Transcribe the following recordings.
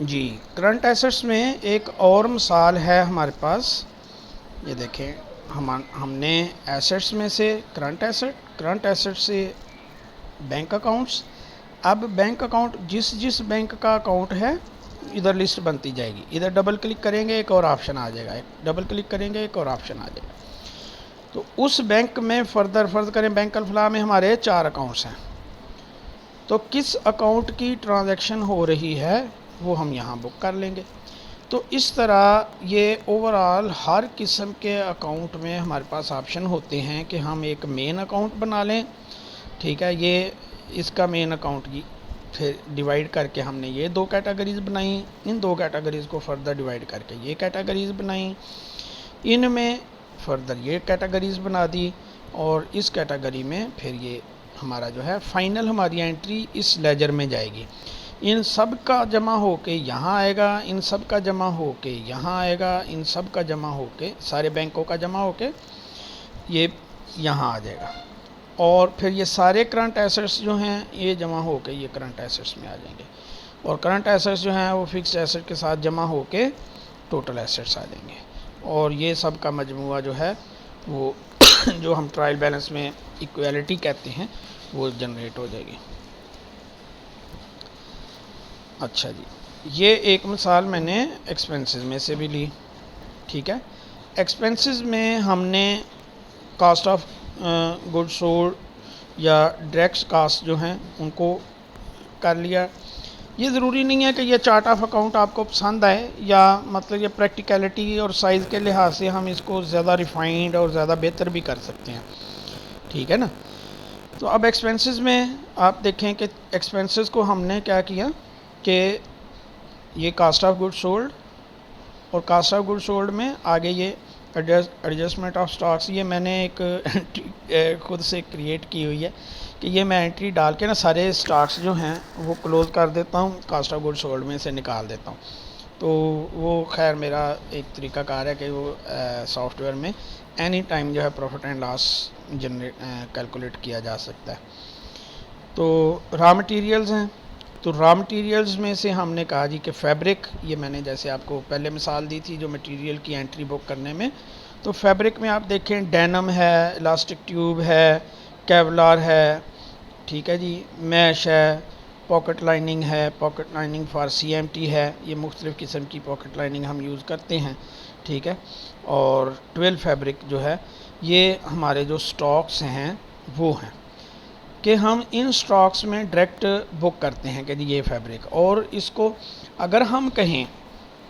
जी, current assets में एक और मिसाल है हमारे पास। ये देखें, हमने एसेट्स में से करंट एसेट से बैंक अकाउंट्स। अब बैंक अकाउंट जिस जिस बैंक का अकाउंट है इधर लिस्ट बनती जाएगी। इधर डबल क्लिक करेंगे एक और ऑप्शन आ जाएगा, एक डबल क्लिक करेंगे एक और ऑप्शन आ जाएगा। तो उस बैंक में फर्ज करें बैंक अल्फला में हमारे 4 अकाउंट्स हैं, तो किस अकाउंट की ट्रांजैक्शन हो रही है वो हम यहाँ बुक कर लेंगे। तो इस तरह ये ओवरऑल हर किस्म के अकाउंट में हमारे पास ऑप्शन होते हैं कि हम एक मेन अकाउंट बना लें। ठीक है, ये इसका मेन अकाउंट जी। फिर डिवाइड करके हमने ये 2 कैटेगरीज बनाई, इन 2 कैटेगरीज़ को फर्दर डिवाइड करके ये कैटेगरीज बनाई, इनमें फर्दर ये कैटेगरीज बना दी, और इस कैटेगरी में फिर ये हमारा जो है फाइनल हमारी एंट्री इस लेजर में जाएगी। इन सब का जमा हो के यहाँ आएगा, इन सब का जमा हो के यहाँ आएगा, इन सब का जमा हो के सारे बैंकों का जमा हो के ये यहाँ आ जाएगा, और फिर ये सारे करंट एसेट्स जो हैं ये जमा हो के ये करंट एसेट्स में आ जाएंगे, और करंट एसेट्स जो हैं वो फिक्स्ड एसेट के साथ जमा हो के टोटल एसेट्स आ जाएंगे, और ये सब का मजमुआ जो है वो जो हम ट्रायल बैलेंस में इक्वालिटी कहते हैं वो जनरेट हो जाएगी। अच्छा जी, ये एक मिसाल मैंने एक्सपेंसेस में से भी ली। ठीक है, एक्सपेंसेस में हमने कॉस्ट ऑफ गुड्स सोल्ड या डायरेक्ट कास्ट जो हैं उनको कर लिया। ये ज़रूरी नहीं है कि ये चार्ट ऑफ अकाउंट आपको पसंद आए, या मतलब ये प्रैक्टिकलिटी और साइज़ के लिहाज से हम इसको ज़्यादा रिफाइंड और ज़्यादा बेहतर भी कर सकते हैं। ठीक है ना। तो अब एक्सपेंसेस में आप देखें कि एक्सपेंसेस को हमने क्या किया कि ये कास्ट ऑफ गुड्स सोल्ड, और कास्ट ऑफ गुड्स सोल्ड में आगे ये एडजस्टमेंट ऑफ स्टॉक्स, ये मैंने एक एंट्री खुद से क्रिएट की हुई है कि ये मैं एंट्री डाल के ना सारे स्टॉक्स जो हैं वो क्लोज़ कर देता हूँ, कास्ट ऑफ गुड्स सोल्ड में से निकाल देता हूँ। तो वो खैर मेरा एक तरीक़ाकार है कि वो सॉफ्टवेयर में एनी टाइम जो है profit and loss generate calculate किया जा सकता है। तो रॉ मटेरियल्स हैं, तो रॉ मटेरियल्स में से हमने कहा जी कि फैब्रिक, ये मैंने जैसे आपको पहले मिसाल दी थी जो मटेरियल की एंट्री बुक करने में, तो फैब्रिक में आप देखें डेनम है, इलास्टिक ट्यूब है, केवलार है, ठीक है जी, मैश है, पॉकेट लाइनिंग है, पॉकेट लाइनिंग फॉर CMT है, ये मुख्तलिफ़ किस्म की पॉकेट लाइनिंग हम यूज़ करते हैं। ठीक है, और 12 फैब्रिक जो है ये हमारे जो स्टॉक्स हैं वो हैं कि हम इन स्टॉक्स में डायरेक्ट बुक करते हैं कि ये फैब्रिक, और इसको अगर हम कहें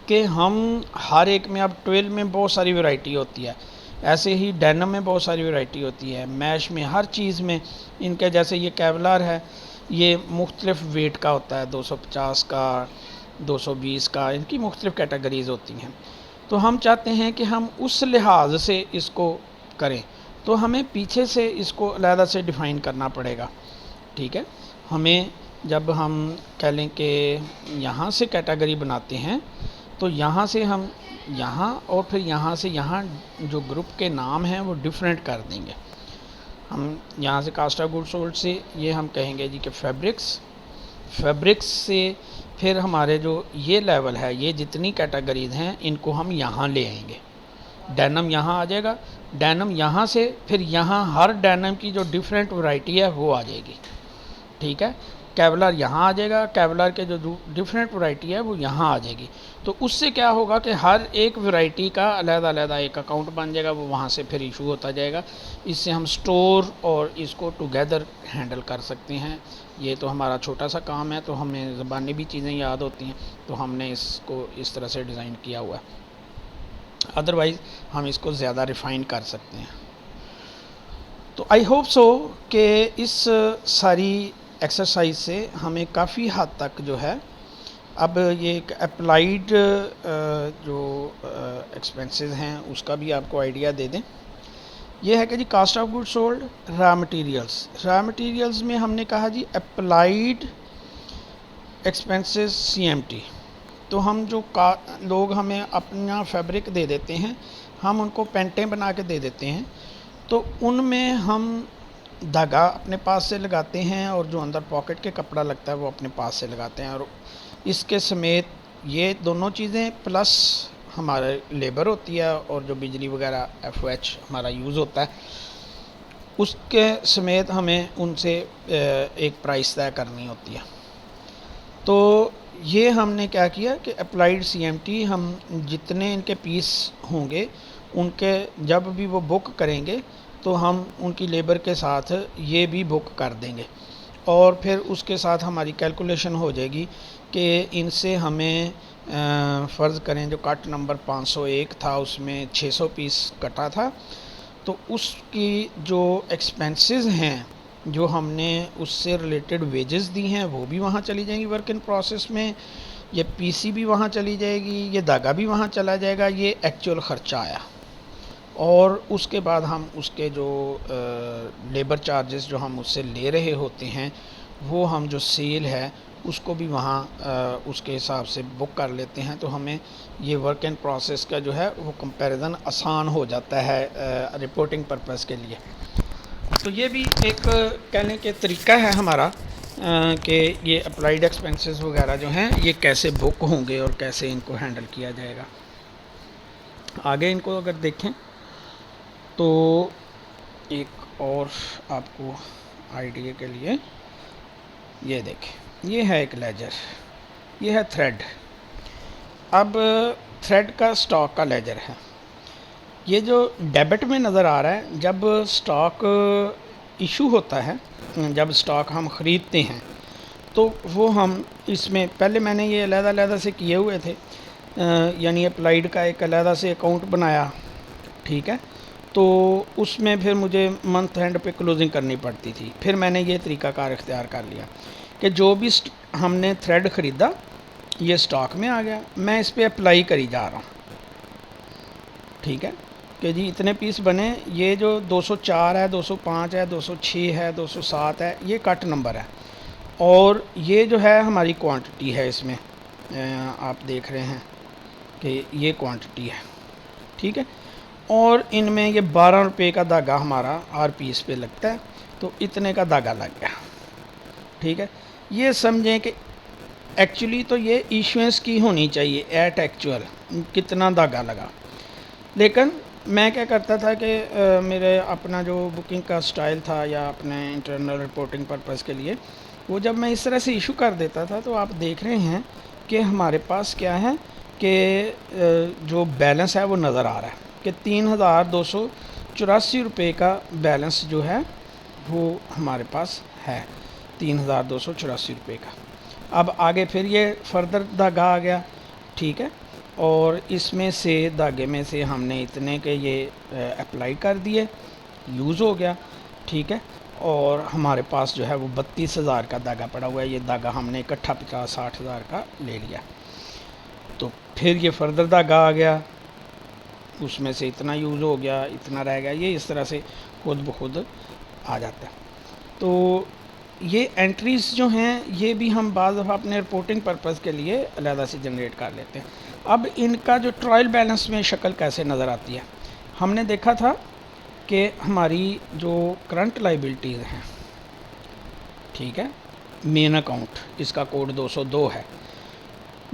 कि हम हर एक में, अब 12 में बहुत सारी वैरायटी होती है, ऐसे ही डेनिम में बहुत सारी वैरायटी होती है, मैश में, हर चीज़ में इनके, जैसे ये केवलार है ये मुख्तलिफ़ वेट का होता है, 250 का, 220 का, इनकी मुख्तलिफ़ कैटेगरीज़ होती हैं। तो हम चाहते हैं कि हम उस लिहाज से इसको करें, तो हमें पीछे से इसको अलहदा से डिफ़ाइन करना पड़ेगा। ठीक है, हमें जब हम कह लें कि यहाँ से कैटेगरी बनाते हैं तो यहाँ से हम यहाँ, और फिर यहाँ से यहाँ जो ग्रुप के नाम हैं वो डिफरेंट कर देंगे। हम यहाँ से कास्ट ऑफ गुड्स सोल्ड से ये हम कहेंगे जी कि फैब्रिक्स से फिर हमारे जो ये लेवल है, ये जितनी कैटेगरीज हैं इनको हम यहाँ ले आएंगे। डेनम यहाँ आ जाएगा, डेनम यहाँ से फिर यहाँ हर डेनम की जो डिफरेंट वैरायटी है वो आ जाएगी। ठीक है, केवलार यहाँ आ जाएगा, केवलार के जो डिफरेंट वैरायटी है वो यहाँ आ जाएगी। तो उससे क्या होगा कि हर एक वैरायटी का अलग-अलग एक अकाउंट बन जाएगा, वो वहाँ से फिर इशू होता जाएगा। इससे हम स्टोर और इसको टुगेदर हैंडल कर सकते हैं। ये तो हमारा छोटा सा काम है, तो हमें ज़बानी भी चीज़ें याद होती हैं, तो हमने इसको इस तरह से डिज़ाइन किया हुआ है। अदरवाइज़ हम इसको ज़्यादा रिफ़ाइन कर सकते हैं। तो आई होप सो कि इस सारी एक्सरसाइज से हमें काफ़ी हद तक जो है अब ये एक अप्लाइड जो एक्सपेंसेस हैं उसका भी आपको आइडिया दे दें। ये है कि जी cost of goods sold, raw materials में हमने कहा जी अप्लाइड एक्सपेंसेस CMT। तो हम जो लोग हमें अपना फैब्रिक दे देते हैं, हम उनको पेंटें बना के दे देते हैं, तो उनमें हम धागा अपने पास से लगाते हैं, और जो अंदर पॉकेट के कपड़ा लगता है वो अपने पास से लगाते हैं, और इसके समेत ये दोनों चीज़ें प्लस हमारे लेबर होती है और जो बिजली वगैरह FOH हमारा यूज़ होता है, उसके समेत हमें उनसे एक प्राइस तय करनी होती है। तो ये हमने क्या किया कि अप्लाइड CMT हम जितने इनके पीस होंगे उनके जब भी वो बुक करेंगे तो हम उनकी लेबर के साथ ये भी बुक कर देंगे और फिर उसके साथ हमारी कैलकुलेशन हो जाएगी कि इनसे हमें फ़र्ज़ करें जो कट नंबर 501 था उसमें 600 पीस कटा था, तो उसकी जो एक्सपेंसेस हैं जो हमने उससे रिलेटेड वेजेस दी हैं वो भी वहाँ चली जाएंगी वर्क इन प्रोसेस में, ये PC भी वहाँ चली जाएगी, ये धागा भी वहाँ चला जाएगा, ये एक्चुअल ख़र्चा आया। और उसके बाद हम उसके जो लेबर चार्जेस जो हम उससे ले रहे होते हैं वो हम जो सेल है उसको भी वहाँ उसके हिसाब से बुक कर लेते हैं, तो हमें ये वर्क इन प्रोसेस का जो है वो कंपैरिजन आसान हो जाता है रिपोर्टिंग पर्पस के लिए। तो ये भी एक कहने के तरीका है हमारा कि ये अप्लाइड एक्सपेंसेस वगैरह जो हैं ये कैसे बुक होंगे और कैसे इनको हैंडल किया जाएगा। आगे इनको अगर देखें तो एक और आपको आइडिया के लिए ये देखें, ये है एक लेजर, ये है थ्रेड। अब थ्रेड का स्टॉक का लेजर है, ये जो डेबिट में नज़र आ रहा है जब स्टॉक इशू होता है, जब स्टॉक हम ख़रीदते हैं तो वो हम इसमें पहले मैंने ये अलग-अलग से किए हुए थे, यानी अप्लाइड का एक अलग से अकाउंट बनाया, ठीक है। तो उसमें फिर मुझे मंथ एंड पे क्लोजिंग करनी पड़ती थी। फिर मैंने ये तरीक़ाकार इख्तियार कर लिया कि जो भी हमने थ्रेड ख़रीदा ये स्टॉक में आ गया, मैं इस पर अप्लाई करी जा रहा हूँ, ठीक है, कि जी इतने पीस बने, ये जो 204 है, 205 है, 206 है, 207 है, ये कट नंबर है और ये जो है हमारी क्वांटिटी है। इसमें आप देख रहे हैं कि ये क्वांटिटी है, ठीक है। और इनमें ये 12 रुपये का धागा हमारा हर पीस पे लगता है, तो इतने का धागा लग गया, ठीक है। ये समझें कि एक्चुअली तो ये इशुएंस की होनी चाहिए एट एक्चुअल कितना धागा लगा, लेकिन मैं क्या करता था कि मेरे अपना जो बुकिंग का स्टाइल था या अपने इंटरनल रिपोर्टिंग पर्पज़ के लिए वो जब मैं इस तरह से इशू कर देता था तो आप देख रहे हैं कि हमारे पास क्या है कि जो बैलेंस है वो नज़र आ रहा है कि 3284 रुपये का बैलेंस जो है वो हमारे पास है, 3284 रुपये का। अब आगे फिर ये फर्दर धागा आ गया, ठीक है, और इसमें से धागे में से हमने इतने के ये अप्लाई कर दिए, यूज़ हो गया, ठीक है। और हमारे पास जो है वो 32,000 का धागा पड़ा हुआ है, ये धागा हमने इकट्ठा 50-60 हज़ार का ले लिया। तो फिर ये फर्दर धागा आ गया, उसमें से इतना यूज़ हो गया, इतना रह गया, ये इस तरह से खुद ब खुद आ जाता है। तो ये एंट्रीज़ जो हैं ये भी हम बाज़ दफ़ा अपने रिपोर्टिंग पर्पज़ के लिए अलग से जनरेट कर लेते हैं। अब इनका जो ट्रायल बैलेंस में शक्ल कैसे नज़र आती है, हमने देखा था कि हमारी जो करंट लाइबिलिटीज़ हैं, ठीक है, मेन अकाउंट इसका कोड 202 है,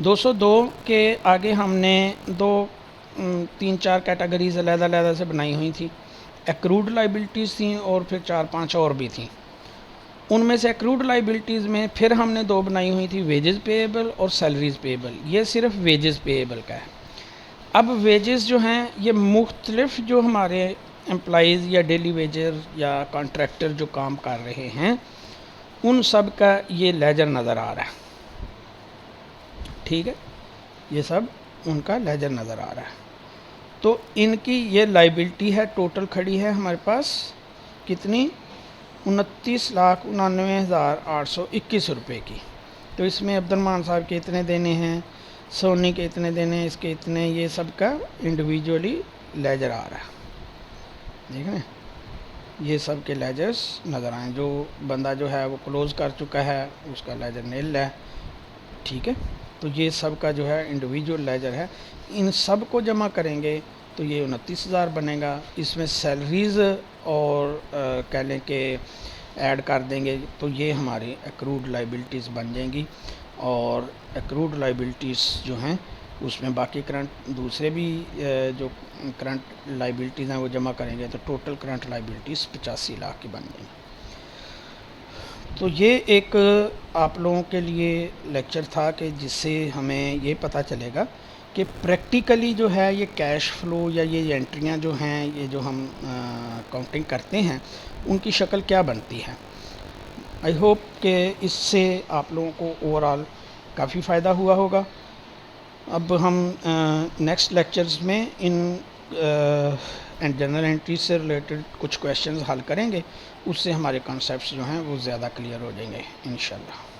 202 के आगे हमने 3-4 कैटेगरीज़ अलग से बनाई हुई थी। एक्रूड लाइबिलिटीज़ थी और फिर 4-5 और भी थी। उनमें से एक्रूड लाइबिलिटीज़ में फिर हमने 2 बनाई हुई थी, वेजेस पेएबल और सैलरीज़ पेएबल। ये सिर्फ वेजेस पेएबल का है। अब वेजेस जो हैं ये मुख्तलिफ जो हमारे एम्प्लॉइज़ या डेली वेजर या कॉन्ट्रैक्टर जो काम कर रहे हैं उन सब का ये लेजर नज़र आ रहा है, ठीक है, ये सब उनका लेजर नज़र आ रहा है। तो इनकी ये लाइबिलिटी है टोटल खड़ी है हमारे पास कितनी, 29,99,821 रुपये की। तो इसमें अब्दुलरहमान साहब के इतने देने हैं, सोनी के इतने देने हैं, इसके इतने, ये सब का इंडिविजुअली लेजर आ रहा है, देख रहे हैं, ये सब के लेजर्स नज़र आए। जो बंदा जो है वो क्लोज़ कर चुका है उसका लेजर नील है, ठीक है। तो ये सब का जो है इंडिविजुअल लेजर है, इन सब को जमा करेंगे तो ये 29,000 बनेगा। इसमें सैलरीज़ और कह लें कि ऐड कर देंगे तो ये हमारी एक्रूड लाइबिलिटीज़ बन जाएंगी और एक्रूड लाइबिलिटीज़ जो हैं उसमें बाकी करंट दूसरे भी जो करंट लाइबिलिटीज़ हैं वो जमा करेंगे तो टोटल करंट लाइबिलिटीज़ 85 लाख की बन गई। तो ये एक आप लोगों के लिए लेक्चर था कि जिससे हमें ये पता चलेगा कि प्रैक्टिकली जो है ये कैश फ्लो या ये एंट्रियाँ जो हैं, ये जो हम काउंटिंग करते हैं, उनकी शक्ल क्या बनती है। आई होप कि इससे आप लोगों को ओवरऑल काफ़ी फ़ायदा हुआ होगा। अब हम नेक्स्ट लेक्चर्स में इन एंड जनरल एंट्री से रिलेटेड कुछ क्वेश्चंस हल करेंगे, उससे हमारे कॉन्सेप्ट्स जो हैं वो ज़्यादा क्लियर हो जाएंगे इंशाल्लाह।